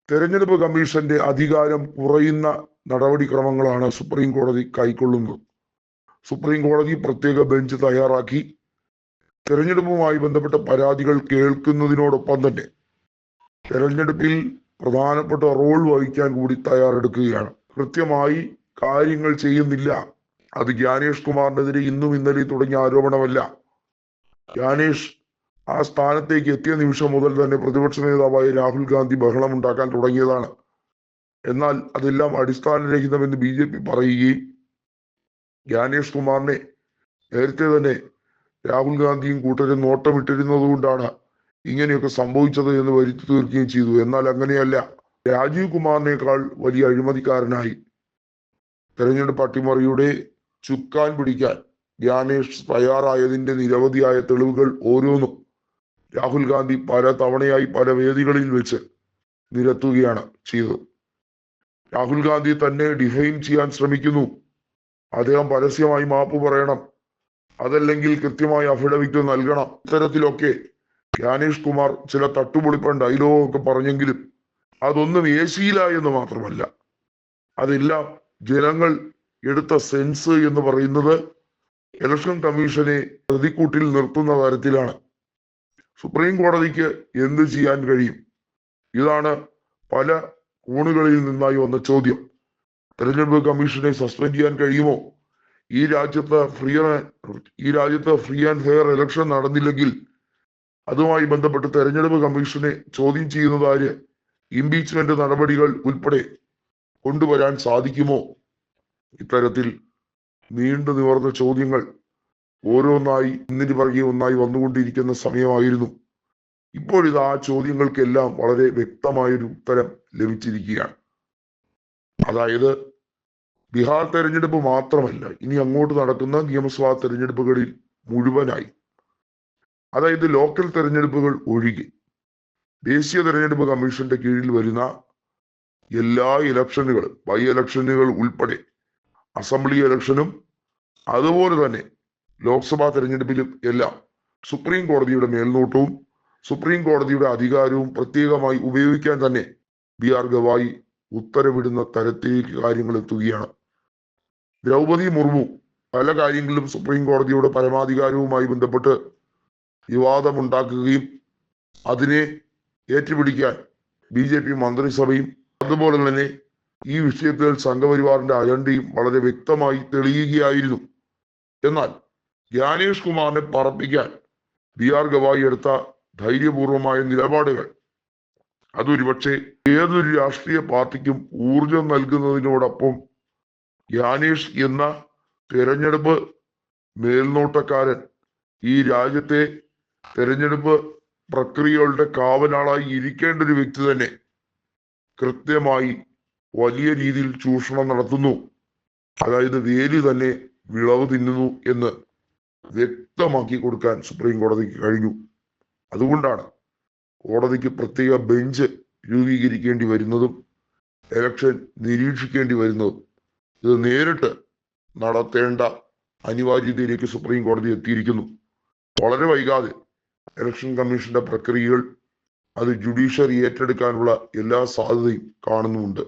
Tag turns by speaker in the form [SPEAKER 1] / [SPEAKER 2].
[SPEAKER 1] തെരഞ്ഞെടുപ്പ് കമ്മീഷന്റെ അധികാരം കുറയുന്ന നടപടിക്രമങ്ങളാണ് സുപ്രീം കോടതി കൈക്കൊള്ളുന്നത്. സുപ്രീം കോടതി പ്രത്യേക ബെഞ്ച് തയ്യാറാക്കി തെരഞ്ഞെടുപ്പുമായി ബന്ധപ്പെട്ട പരാതികൾ കേൾക്കുന്നതിനോടൊപ്പം തന്നെ തെരഞ്ഞെടുപ്പിൽ പ്രധാനപ്പെട്ട റോൾ വഹിക്കാൻ കൂടി തയ്യാറെടുക്കുകയാണ്. കൃത്യമായി കാര്യങ്ങൾ ചെയ്യുന്നില്ല. അത് ജ്ഞാനേഷ് കുമാറിനെതിരെ ഇന്നും ഇന്നലെ തുടങ്ങിയ ആരോപണമല്ല. ജ്ഞാനേഷ് ആ സ്ഥാനത്തേക്ക് എത്തിയ നിമിഷം മുതൽ തന്നെ പ്രതിപക്ഷ നേതാവായ രാഹുൽ ഗാന്ധി ബഹളമുണ്ടാക്കാൻ തുടങ്ങിയതാണ്. എന്നാൽ അതെല്ലാം അടിസ്ഥാനരഹിതമെന്ന് BJP പറയുകയും ജ്ഞാനേഷ് കുമാറിനെ നേരത്തെ തന്നെ രാഹുൽ ഗാന്ധിയും കൂട്ടരും നോട്ടമിട്ടിരുന്നത് കൊണ്ടാണ് ഇങ്ങനെയൊക്കെ സംഭവിച്ചത് എന്ന് വരുത്തി തീർക്കുകയും ചെയ്തു. എന്നാൽ അങ്ങനെയല്ല. രാജീവ് കുമാറിനേക്കാൾ വലിയ അഴിമതിക്കാരനായി തെരഞ്ഞെടുപ്പ് അട്ടിമറിയുടെ ചുക്കാൻ പിടിക്കാൻ ജ്ഞാനേഷ് തയ്യാറായതിന്റെ നിരവധിയായ തെളിവുകൾ ഓരോന്നും രാഹുൽ ഗാന്ധി പല തവണയായി പല വേദികളിൽ വെച്ച് നിരത്തുകയാണ് ചെയ്തത്. രാഹുൽ ഗാന്ധി തന്നെ ഡിഫൈൻ ചെയ്യാൻ ശ്രമിക്കുന്നു. അദ്ദേഹം പരസ്യമായി മാപ്പ് പറയണം, അതല്ലെങ്കിൽ കൃത്യമായി അഫിഡവിറ്റ് നൽകണം. ഇത്തരത്തിലൊക്കെ ജ്ഞാനേഷ് കുമാർ ചില തട്ടുപൊളിപ്പൻ ഡയലോഗൊക്കെ പറഞ്ഞെങ്കിലും അതൊന്നും ഏശിയില്ല എന്ന് മാത്രമല്ല, അതെല്ലാം ജനങ്ങൾ എടുത്ത സെൻസ് എന്ന് പറയുന്നത് ഇലക്ഷൻ കമ്മീഷനെ പ്രതിക്കൂട്ടിൽ നിർത്തുന്ന തരത്തിലാണ്. സുപ്രീം കോടതിക്ക് എന്ത് ചെയ്യാൻ കഴിയും? ഇതാണ് പല കോണുകളിൽ നിന്നായി വന്ന ചോദ്യം. തെരഞ്ഞെടുപ്പ് കമ്മീഷനെ സസ്പെൻഡ് ചെയ്യാൻ കഴിയുമോ? ഈ രാജ്യത്ത് ഫ്രീ ആൻഡ് ഫെയർ ഇലക്ഷൻ നടന്നില്ലെങ്കിൽ അതുമായി ബന്ധപ്പെട്ട് തെരഞ്ഞെടുപ്പ് കമ്മീഷനെ ചോദ്യം ചെയ്യുന്നത് ആര്? ഇംപീച്ച്മെന്റ് നടപടികൾ ഉൾപ്പെടെ കൊണ്ടുവരാൻ സാധിക്കുമോ? ഇത്തരത്തിൽ നീണ്ടു നിവർന്ന ചോദ്യങ്ങൾ ഓരോന്നായി ഇന്നിന് പിറകെ ഒന്നായി വന്നുകൊണ്ടിരിക്കുന്ന സമയമായിരുന്നു. ഇപ്പോഴിത് ആ ചോദ്യങ്ങൾക്കെല്ലാം വളരെ വ്യക്തമായൊരു ഉത്തരം ലഭിച്ചിരിക്കുകയാണ്. അതായത് ബീഹാർ തെരഞ്ഞെടുപ്പ് മാത്രമല്ല, ഇനി അങ്ങോട്ട് നടക്കുന്ന നിയമസഭാ തെരഞ്ഞെടുപ്പുകളിൽ മുഴുവനായി, അതായത് ലോക്കൽ തെരഞ്ഞെടുപ്പുകൾ ഒഴികെ ദേശീയ തെരഞ്ഞെടുപ്പ് കമ്മീഷന്റെ കീഴിൽ വരുന്ന എല്ലാ ഇലക്ഷനുകളും, ബൈ ഇലക്ഷനുകൾ ഉൾപ്പെടെ അസംബ്ലി ഇലക്ഷനും അതുപോലെ തന്നെ ലോക്സഭാ തെരഞ്ഞെടുപ്പിലും എല്ലാം സുപ്രീം കോടതിയുടെ മേൽനോട്ടവും സുപ്രീം കോടതിയുടെ അധികാരവും പ്രത്യേകമായി ഉപയോഗിക്കാൻ തന്നെ BR ഗവായി ഉത്തരവിടുന്ന തരത്തിലേക്ക് കാര്യങ്ങൾ എത്തുകയാണ്. ദ്രൗപദി മുർമു പല കാര്യങ്ങളിലും സുപ്രീം കോടതിയുടെ പരമാധികാരവുമായി ബന്ധപ്പെട്ട് വിവാദമുണ്ടാക്കുകയും അതിനെ ഏറ്റുപിടിക്കാൻ BJP മന്ത്രിസഭയും അതുപോലെ തന്നെ ഈ വിഷയത്തിൽ സംഘപരിവാറിന്റെ അജണ്ടയും വളരെ വ്യക്തമായി തെളിയുകയായിരുന്നു. എന്നാൽ ജ്ഞാനേഷ് കുമാറിനെ പറപ്പിക്കാൻ BR ഗവായി എടുത്ത ധൈര്യപൂർവമായ നിലപാടുകൾ അതൊരുപക്ഷെ ഏതൊരു രാഷ്ട്രീയ പാർട്ടിക്കും ഊർജം നൽകുന്നതിനോടൊപ്പം ജ്ഞാനേഷ് എന്ന തെരഞ്ഞെടുപ്പ് മേൽനോട്ടക്കാരൻ ഈ രാജ്യത്തെ തെരഞ്ഞെടുപ്പ് പ്രക്രിയകളുടെ കാവലാളായി ഇരിക്കേണ്ട ഒരു വ്യക്തി തന്നെ കൃത്യമായി വലിയ രീതിയിൽ ചൂഷണം നടത്തുന്നു, അതായത് വേലി തന്നെ വിളവ് തിന്നുന്നു എന്ന് വ്യക്തമാക്കി കൊടുക്കാൻ സുപ്രീം കോടതിക്ക് കഴിഞ്ഞു. അതുകൊണ്ടാണ് കോടതിക്ക് പ്രത്യേക ബെഞ്ച് രൂപീകരിക്കേണ്ടി വരുന്നതും ഇലക്ഷൻ നിരീക്ഷിക്കേണ്ടി വരുന്നതും. ഇത് നേരിട്ട് നടത്തേണ്ട അനിവാര്യതയിലേക്ക് സുപ്രീം കോടതി എത്തിയിരിക്കുന്നു. വളരെ വൈകാതെ ഇലക്ഷൻ കമ്മീഷന്റെ പ്രക്രിയകൾ അത് ജുഡീഷ്യറി ഏറ്റെടുക്കാനുള്ള എല്ലാ സാധ്യതയും കാണുന്നുമുണ്ട്.